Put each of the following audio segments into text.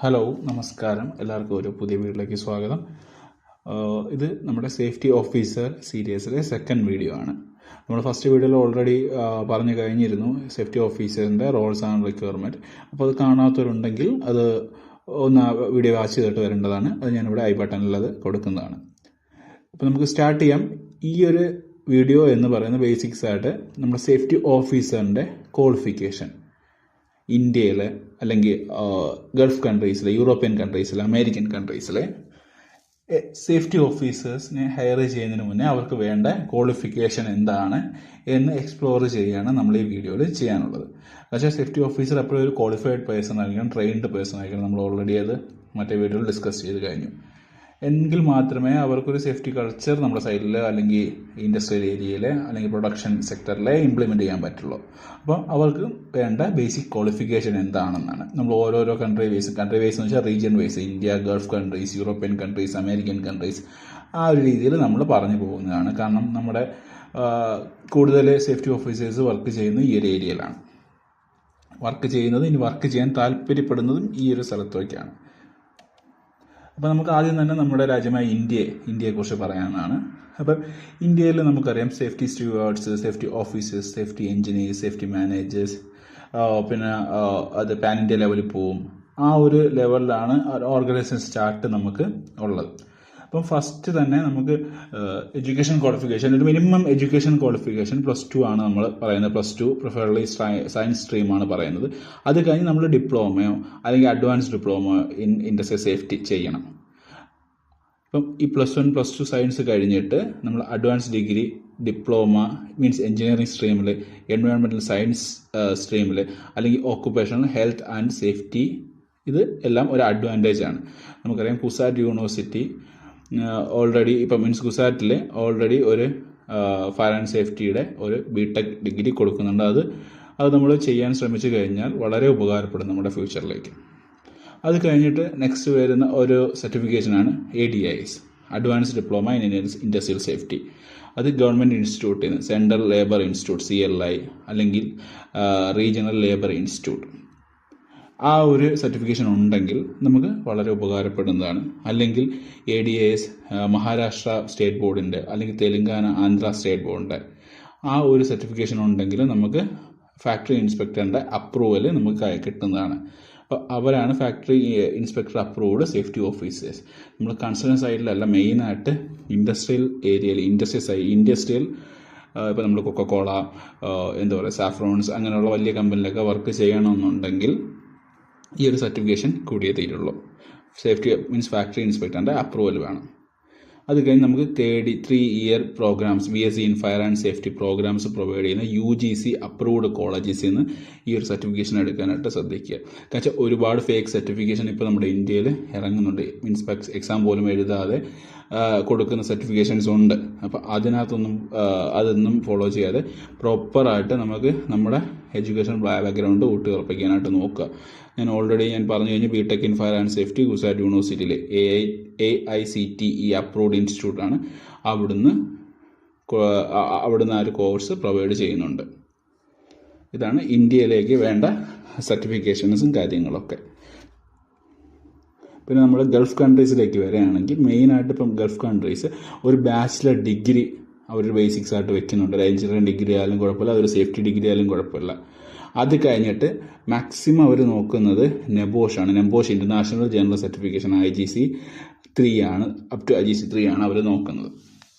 Hello, നമസ്കാരം. എല്ലാവർക്കും ഒരു പുതിയ വീഡിയോയിലേക്ക് സ്വാഗതം. ഇത് നമ്മുടെ സേഫ്റ്റി ഓഫീസർ സീരീസിലെ സെക്കൻഡ് വീഡിയോ ആണ്. നമ്മൾ ഫസ്റ്റ് വീഡിയോയിൽ ഓൾറെഡി പറഞ്ഞു കഴിഞ്ഞിരുന്നു സേഫ്റ്റി ഓഫീസറിൻ്റെ റോൾസ് ആൻഡ് റിക്വയർമെൻറ്റ്. അപ്പോൾ അത് കാണാത്തവരുണ്ടെങ്കിൽ അത് ഒന്ന് വീഡിയോ വാച്ച് ചെയ്തിട്ട് വരേണ്ടതാണ്. അത് ഞാനിവിടെ ഐ ബട്ടണിൽ അത് കൊടുക്കുന്നതാണ്. അപ്പോൾ നമുക്ക് സ്റ്റാർട്ട് ചെയ്യാം. ഈ ഒരു വീഡിയോ എന്ന് പറയുന്ന ബേസിക്സ് ആയിട്ട് നമ്മുടെ സേഫ്റ്റി ഓഫീസറിൻ്റെ ക്വാളിഫിക്കേഷൻ ഇന്ത്യയിലെ അല്ലെങ്കിൽ ഗൾഫ് കൺട്രീസിലെ, യൂറോപ്യൻ കൺട്രീസിലെ, അമേരിക്കൻ കൺട്രീസിലെ സേഫ്റ്റി ഓഫീസേഴ്സിനെ ഹയർ ചെയ്യുന്നതിന് മുന്നേ അവർക്ക് വേണ്ട ക്വാളിഫിക്കേഷൻ എന്താണ് എന്ന് എക്സ്പ്ലോർ ചെയ്യുകയാണ് നമ്മൾ ഈ വീഡിയോയിൽ ചെയ്യാനുള്ളത്. പക്ഷേ സേഫ്റ്റി ഓഫീസർ എപ്പോഴും ഒരു ക്വാളിഫൈഡ് പേഴ്സൺ ആയിരിക്കണം, ട്രെയിൻഡ് പേഴ്സൺ ആയിരിക്കണം. നമ്മൾ ഓൾറെഡി അത് മറ്റേ വീഡിയോയിൽ ഡിസ്കസ് ചെയ്ത് കഴിഞ്ഞു. എങ്കിൽ മാത്രമേ അവർക്കൊരു സേഫ്റ്റി കൾച്ചർ നമ്മുടെ സൈഡിൽ അല്ലെങ്കിൽ ഇൻഡസ്ട്രിയൽ ഏരിയയിൽ അല്ലെങ്കിൽ പ്രൊഡക്ഷൻ സെക്ടറിൽ ഇംപ്ലിമെൻറ്റ് ചെയ്യാൻ പറ്റുള്ളൂ. അപ്പോൾ അവർക്ക് വേണ്ട ബേസിക് ക്വാളിഫിക്കേഷൻ എന്താണെന്നാണ് നമ്മൾ ഓരോരോ കൺട്രി വൈസ് എന്ന് വെച്ചാൽ region wise, India, Gulf countries, European countries, American countries, ആ ഒരു രീതിയിൽ നമ്മൾ പറഞ്ഞു പോകുന്നതാണ്. കാരണം നമ്മുടെ കൂടുതൽ സേഫ്റ്റി ഓഫീസേഴ്സ് വർക്ക് ചെയ്യുന്നത് ഈ ഒരു ഏരിയയിലാണ്. വർക്ക് ചെയ്യാൻ താല്പര്യപ്പെടുന്നതും ഈ ഒരു സ്ഥലത്തേക്കാണ്. അപ്പോൾ നമുക്ക് ആദ്യം തന്നെ നമ്മുടെ രാജ്യമായ ഇന്ത്യയെക്കുറിച്ച് പറയാനാണ്. അപ്പം ഇന്ത്യയിൽ നമുക്കറിയാം safety stewards, safety officers, safety engineers, safety managers, പിന്നെ അത് പാൻ ഇന്ത്യ ലെവലിൽ പോവും. ആ ഒരു ലെവലിലാണ് ഓർഗനൈസേഷൻ സ്റ്റാർട്ട് നമുക്ക് ഉള്ളത്. അപ്പം ഫസ്റ്റ് തന്നെ നമുക്ക് എഡ്യൂക്കേഷൻ ക്വാളിഫിക്കേഷൻ, ഒരു മിനിമം എഡ്യൂക്കേഷൻ ക്വാളിഫിക്കേഷൻ +2 ആണ് നമ്മൾ പറയുന്നത്. +2 പ്രിഫറബിളി സയൻസ് സ്ട്രീമാണ് പറയുന്നത്. അത് കഴിഞ്ഞ് നമ്മൾ ഡിപ്ലോമയോ അല്ലെങ്കിൽ അഡ്വാൻസ് ഡിപ്ലോമയോ ഇൻ ഇൻഡസ്ട്രിയൽ സേഫ്റ്റി ചെയ്യണം. ഇപ്പം ഈ +1 +2 സയൻസ് കഴിഞ്ഞിട്ട് നമ്മൾ advance degree, diploma means engineering സ്ട്രീമിൽ, എൻവയോൺമെൻറ്റൽ സയൻസ് സ്ട്രീമിൽ, അല്ലെങ്കിൽ ഓക്കുപേഷണൽ ഹെൽത്ത് ആൻഡ് സേഫ്റ്റി, ഇത് എല്ലാം ഒരു അഡ്വാൻറ്റേജ് ആണ്. നമുക്കറിയാം കുസാറ്റ് യൂണിവേഴ്സിറ്റി ഓൾറെഡി ഇപ്പം കുസാറ്റിൽ ഓൾറെഡി ഒരു ഫയർ ആൻഡ് സേഫ്റ്റിയുടെ ഒരു BTech ഡിഗ്രി കൊടുക്കുന്നുണ്ട്. അത് നമ്മൾ ചെയ്യാൻ ശ്രമിച്ചു കഴിഞ്ഞാൽ വളരെ ഉപകാരപ്പെടും നമ്മുടെ ഫ്യൂച്ചറിലേക്ക്. അത് കഴിഞ്ഞിട്ട് നെക്സ്റ്റ് വരുന്ന ഒരു സർട്ടിഫിക്കേഷനാണ് ADIS, advance diploma in industrial safety. അത് ഗവൺമെൻറ് ഇൻസ്റ്റിറ്റ്യൂട്ടിൽ നിന്ന്, സെൻട്രൽ ലേബർ ഇൻസ്റ്റിറ്റ്യൂട്ട് CLI അല്ലെങ്കിൽ റീജിയണൽ ലേബർ ഇൻസ്റ്റിറ്റ്യൂട്ട്, ആ ഒരു സർട്ടിഫിക്കേഷൻ ഉണ്ടെങ്കിൽ നമുക്ക് വളരെ ഉപകാരപ്പെടുന്നതാണ്. അല്ലെങ്കിൽ ADIS മഹാരാഷ്ട്ര സ്റ്റേറ്റ് ബോർഡിൻ്റെ അല്ലെങ്കിൽ തെലുങ്കാന ആന്ധ്ര സ്റ്റേറ്റ് ബോർഡിൻ്റെ ആ ഒരു സർട്ടിഫിക്കേഷൻ ഉണ്ടെങ്കിൽ നമുക്ക് ഫാക്ടറി ഇൻസ്പെക്ടറിൻ്റെ അപ്രൂവൽ നമുക്ക് കിട്ടുന്നതാണ്. അപ്പോൾ അവരാണ് factory inspector approved safety officers. നമ്മൾ കൺസേൺ സൈഡിലല്ല, മെയിനായിട്ട് ഇൻഡസ്ട്രിയൽ ഏരിയയിൽ, ഇൻഡസ്ട്രിയൽ ഇപ്പോൾ നമ്മൾ കൊക്കക്കോള, എന്താ പറയുക, സാഫ്രോൺസ്, അങ്ങനെയുള്ള വലിയ കമ്പനിയിലൊക്കെ വർക്ക് ചെയ്യണമെന്നുണ്ടെങ്കിൽ ഈ ഒരു സർട്ടിഫിക്കേഷൻ കൂടിയേ തീരുള്ളൂ. സേഫ്റ്റി മീൻസ് ഫാക്ടറി ഇൻസ്പെക്ടറിൻ്റെ അപ്രൂവൽ വേണം. അത് കഴിഞ്ഞ് നമുക്ക് 3 year programs, BSc in fire and safety programs provide ചെയ്യുന്ന UGC അപ്രൂവ്ഡ് കോളേജസിൽ നിന്ന് ഈ ഒരു സർട്ടിഫിക്കേഷൻ എടുക്കാനായിട്ട് ശ്രദ്ധിക്കുക. കാരണം ഒരുപാട് ഫേക്ക് സർട്ടിഫിക്കേഷൻ ഇപ്പോൾ നമ്മുടെ ഇന്ത്യയിൽ ഇറങ്ങുന്നുണ്ട്. മീൻസ് എക്സാം പോലും എഴുതാതെ കൊടുക്കുന്ന സർട്ടിഫിക്കേഷൻസ് ഉണ്ട്. അപ്പോൾ അതൊന്നും ഫോളോ ചെയ്യാതെ പ്രോപ്പറായിട്ട് നമുക്ക് നമ്മുടെ എഡ്യൂക്കേഷൻ ബാക്ക്ഗ്രൗണ്ട് ഊട്ടിയുറപ്പിക്കാനായിട്ട് നോക്കുക. ഞാൻ പറഞ്ഞു കഴിഞ്ഞു, BTech in fire and safety Gujarat യൂണിവേഴ്സിറ്റിയിലെ AICTE അപ്രൂവ്ഡ് ഇൻസ്റ്റിറ്റ്യൂട്ടാണ്. അവിടുന്ന് ആ ഒരു കോഴ്സ് പ്രൊവൈഡ് ചെയ്യുന്നുണ്ട്. ഇതാണ് ഇന്ത്യയിലേക്ക് വേണ്ട സർട്ടിഫിക്കേഷൻസും കാര്യങ്ങളൊക്കെ. പിന്നെ നമ്മൾ ഗൾഫ് കൺട്രീസിലേക്ക് വരികയാണെങ്കിൽ മെയിനായിട്ട് ഇപ്പം ഗൾഫ് കൺട്രീസ് ഒരു ബാച്ചിലർ ഡിഗ്രി അവർ ബേസിക്സ് ആയിട്ട് വെക്കുന്നുണ്ട്. ഒരു എഞ്ചിനീയറിംഗ് ഡിഗ്രി ആയാലും കുഴപ്പമില്ല, അതൊരു സേഫ്റ്റി ഡിഗ്രി ആയാലും കുഴപ്പമില്ല. അത് കഴിഞ്ഞിട്ട് മാക്സിമം അവർ നോക്കുന്നത് നെബോഷാണ്. NEBOSH international general certification IGC 3 ആണ്, അപ് ടു IGC 3 ആണ് അവർ നോക്കുന്നത്.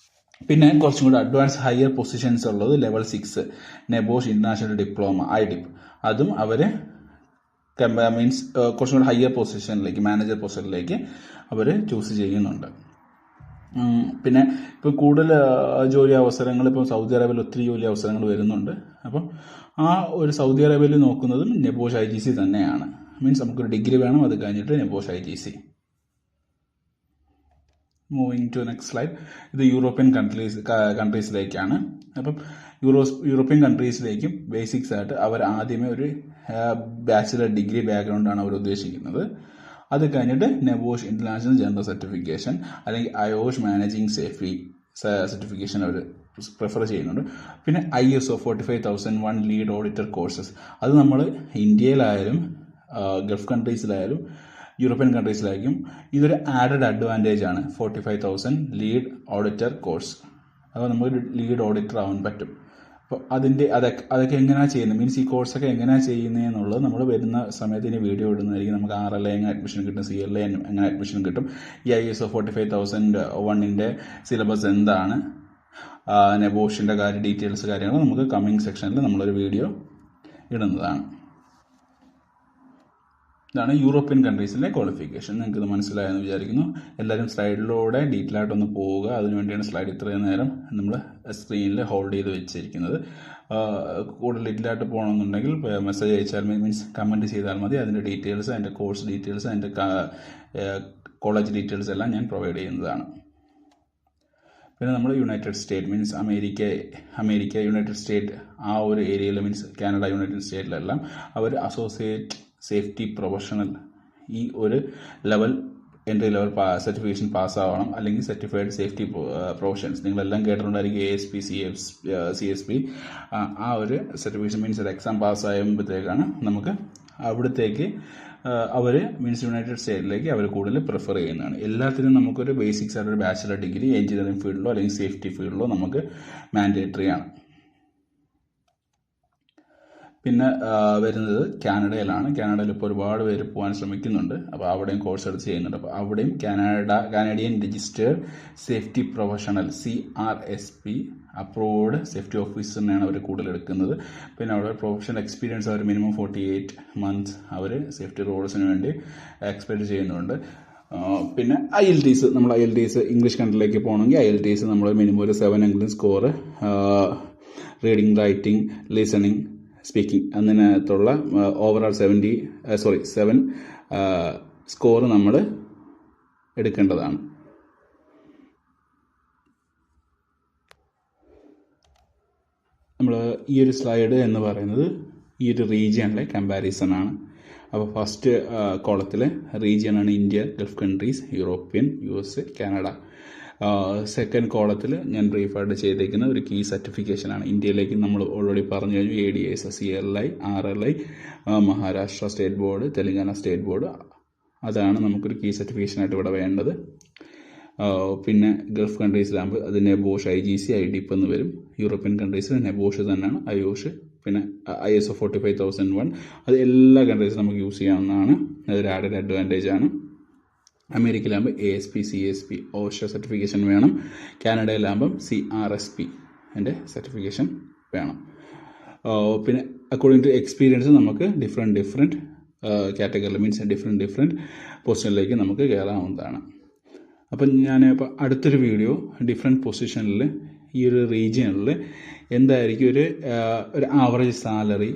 പിന്നെ കുറച്ചും കൂടി അഡ്വാൻസ് ഹയർ പൊസിഷൻസ് ഉള്ളത് level 6 NEBOSH international diploma IDIP, അതും അവർ മീൻസ് കുറച്ചും കൂടി ഹയർ പൊസിഷനിലേക്ക്, മാനേജർ പൊസിഷനിലേക്ക് അവർ ചൂസ് ചെയ്യുന്നുണ്ട്. പിന്നെ ഇപ്പോൾ കൂടുതൽ ജോലി അവസരങ്ങൾ, ഇപ്പോൾ സൗദി അറേബ്യയിൽ ഒത്തിരി ജോലി അവസരങ്ങൾ വരുന്നുണ്ട്. അപ്പം ആ ഒരു സൗദി അറേബ്യയിൽ നോക്കുന്നതും നെബോഷ് IGC തന്നെയാണ്. മീൻസ് നമുക്കൊരു ഡിഗ്രി വേണം, അത് കഴിഞ്ഞിട്ട് NEBOSH IGC. Moving to next slide. ഇത് യൂറോപ്യൻ കൺട്രീസിലേക്കാണ്. അപ്പം യൂറോപ്യൻ കൺട്രീസിലേക്കും ബേസിക്സ് ആയിട്ട് അവർ ആദ്യമേ ഒരു ബാച്ചിലർ ഡിഗ്രി ബാക്ക്ഗ്രൗണ്ടാണ് അവർ ഉദ്ദേശിക്കുന്നത്. അത് കഴിഞ്ഞിട്ട് നെബോഷ് ഇൻ്റർനാഷണൽ ജനറൽ സർട്ടിഫിക്കേഷൻ അല്ലെങ്കിൽ IOSH മാനേജിങ് സേഫ്റ്റി സർട്ടിഫിക്കേഷൻ അവർ പ്രിഫർ ചെയ്യുന്നുണ്ട്. പിന്നെ ISO 45001 ലീഡ് ഓഡിറ്റർ കോഴ്സസ്, അത് നമ്മൾ ഇന്ത്യയിലായാലും ഗൾഫ് കൺട്രീസിലായാലും യൂറോപ്യൻ കൺട്രീസിലായിരിക്കും. ഇതൊരു ആഡഡ് അഡ്വാൻറ്റേജ് ആണ്. 45,000 ലീഡ് ഓഡിറ്റർ കോഴ്സ്. അപ്പോൾ നമുക്ക് ലീഡ് ഓഡിറ്റർ ആവാൻ പറ്റും. അപ്പോൾ അതൊക്കെ എങ്ങനെയാണ് ചെയ്യുന്നത്, മീൻസ് ഈ കോഴ്സൊക്കെ എങ്ങനെയാണ് ചെയ്യുന്നത് എന്നുള്ളത് നമ്മൾ വരുന്ന സമയത്ത് ഇനി വീഡിയോ ഇടുന്നതായിരിക്കും. നമുക്ക് RLA എങ്ങനെ അഡ്മിഷൻ കിട്ടും, CLA എങ്ങനെ അഡ്മിഷൻ കിട്ടും, ഈ ISO 45001 സിലബസ് എന്താണ്, നെബോഷിൻ്റെ കാര്യങ്ങൾ നമുക്ക് കമ്മിങ് സെക്ഷനിൽ നമ്മളൊരു വീഡിയോ ഇടുന്നതാണ്. ഇതാണ് യൂറോപ്യൻ കൺട്രീസിലെ ക്വാളിഫിക്കേഷൻ. നിങ്ങൾക്ക് ഇത് മനസ്സിലായെന്ന് വിചാരിക്കുന്നു. എല്ലാവരും സ്ലൈഡിലൂടെ ഡീറ്റെയിൽ ആയിട്ടൊന്ന് പോവുക. അതിനുവേണ്ടിയാണ് സ്ലൈഡ് ഇത്രയും നേരം നമ്മൾ സ്ക്രീനിൽ ഹോൾഡ് ചെയ്ത് വെച്ചിരിക്കുന്നത്. കൂടുതൽ ഡീറ്റെയിൽ ആയിട്ട് പോകണമെന്നുണ്ടെങ്കിൽ മെസ്സേജ് അയച്ചാൽ മീൻസ് കമൻറ്റ് ചെയ്താൽ മതി. അതിൻ്റെ ഡീറ്റെയിൽസ്, അതിൻ്റെ കോഴ്സ് ഡീറ്റെയിൽസ്, അതിൻ്റെ കോളേജ് ഡീറ്റെയിൽസ് എല്ലാം ഞാൻ പ്രൊവൈഡ് ചെയ്യുന്നതാണ്. പിന്നെ നമ്മൾ United state means America United state ആ ഒരു ഏരിയയിൽ മീൻസ് കാനഡ യുണൈറ്റഡ് സ്റ്റേറ്റിലെല്ലാം അവർ അസോസിയേറ്റ് സേഫ്റ്റി പ്രൊഫഷണൽ ഈ ഒരു എൻട്രി ലെവൽ സർട്ടിഫിക്കേഷൻ പാസ്സാവണം. അല്ലെങ്കിൽ സർട്ടിഫൈഡ് സേഫ്റ്റി പ്രൊഫഷൻസ് നിങ്ങളെല്ലാം കേട്ടിട്ടുണ്ടായിരിക്കും. ASP CSP ആ ഒരു സർട്ടിഫിക്കേഷൻ മീൻസ് ഒരു എക്സാം പാസ്സാകുമ്പോഴത്തേക്കാണ് നമുക്ക് അവിടത്തേക്ക് അവർ മീൻസ് യുണൈറ്റഡ് സ്റ്റേറ്റിലേക്ക് അവർ കൂടുതൽ പ്രിഫർ ചെയ്യുന്നതാണ്. എല്ലാത്തിനും നമുക്കൊരു ബേസിക്സ് ആയിട്ടൊരു ബാച്ചിലർ ഡിഗ്രി എഞ്ചിനീയറിംഗ് ഫീൽഡിലോ അല്ലെങ്കിൽ സേഫ്റ്റി ഫീൽഡിലോ നമുക്ക് മാൻഡേറ്ററി ആണ്. പിന്നെ വരുന്നത് കാനഡയിലാണ്. കാനഡയിൽ ഇപ്പോൾ ഒരുപാട് പേര് പോകാൻ ശ്രമിക്കുന്നുണ്ട്. അപ്പോൾ അവിടെയും കോഴ്സ് എടുത്ത് ചെയ്യുന്നുണ്ട്. അപ്പോൾ അവിടെയും Canadian registered safety professional CRSP approved safety ഓഫീസറിനെയാണ് അവർ കൂടുതൽ എടുക്കുന്നത്. പിന്നെ അവിടെ പ്രൊഫഷണൽ എക്സ്പീരിയൻസ് അവർ മിനിമം 48 months അവർ സേഫ്റ്റി റോൾസിന് വേണ്ടി എക്സ്പെക്ട് ചെയ്യുന്നുണ്ട്. പിന്നെ IELTS, നമ്മൾ IELTS ഇംഗ്ലീഷ് കൺട്രിയിലേക്ക് പോകണമെങ്കിൽ IELTS നമ്മൾ മിനിമം ഒരു 7 എങ്കിലും score, reading, writing, listening, speaking അതിനകത്തുള്ള ഓവറോൾ 7 സ്കോർ നമ്മൾ എടുക്കേണ്ടതാണ്. നമ്മൾ ഈ ഒരു സ്ലൈഡ് എന്ന് പറയുന്നത് ഈ ഒരു റീജിയണിലെ കമ്പാരിസൺ ആണ്. അപ്പോൾ ഫസ്റ്റ് കോളത്തിലെ റീജിയനാണ് India, Gulf countries, European, USA, Canada. Second കോളത്തിൽ ഞാൻ ബ്രീഫായിട്ട് ചെയ്തേക്കുന്ന ഒരു കീ സർട്ടിഫിക്കേഷനാണ്. ഇന്ത്യയിലേക്ക് നമ്മൾ ഓൾറെഡി പറഞ്ഞു കഴിഞ്ഞു. ADS, CLI, RLI, Maharashtra state board, Telangana state board, അതാണ് നമുക്കൊരു കീ സർട്ടിഫിക്കേഷനായിട്ട് ഇവിടെ വേണ്ടത്. പിന്നെ ഗൾഫ് കൺട്രീസിലാകുമ്പോൾ അത് നെബോഷ്, IGC, IDP എന്ന് വരും. യൂറോപ്യൻ കൺട്രീസിൽ നെബോഷ് തന്നെയാണ്, IOSH. പിന്നെ ISO 45001 അത് എല്ലാ കൺട്രീസിലും നമുക്ക് യൂസ് ചെയ്യാവുന്നതാണ്. അതൊരു ആഡഡ് അഡ്വാൻറ്റേജ് ആണ്. അമേരിക്കയിലാകുമ്പോൾ ASP CSP OSHA സർട്ടിഫിക്കേഷൻ വേണം. കാനഡയിലാകുമ്പം CRSP എൻ്റെ സർട്ടിഫിക്കേഷൻ വേണം. പിന്നെ അക്കോർഡിംഗ് ടു എക്സ്പീരിയൻസ് നമുക്ക് ഡിഫറെൻറ്റ് കാറ്റഗറിയിൽ മീൻസ് ഡിഫറെൻറ്റ് പൊസിഷനിലേക്ക് നമുക്ക് കയറാവുന്നതാണ്. അപ്പം ഞാനിപ്പോൾ അടുത്തൊരു വീഡിയോ ഡിഫറെൻറ്റ് പൊസിഷനിൽ ഈ ഒരു റീജിയണിൽ എന്തായിരിക്കും ഒരു ആവറേജ് സാലറി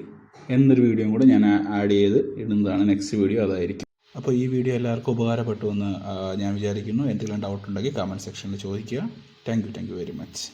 എന്നൊരു വീഡിയോയും കൂടെ ഞാൻ ആഡ് ചെയ്ത് ഇടുന്നതാണ്. നെക്സ്റ്റ് വീഡിയോ അതായിരിക്കും. അപ്പോൾ ഈ വീഡിയോ എല്ലാവർക്കും ഉപകാരപ്പെട്ടു എന്ന് ഞാൻ വിചാരിക്കുന്നു. എന്തെങ്കിലും ഡൗട്ട് ഉണ്ടെങ്കിൽ കമൻറ്റ് സെക്ഷനിൽ ചോദിക്കുക. Thank you very much.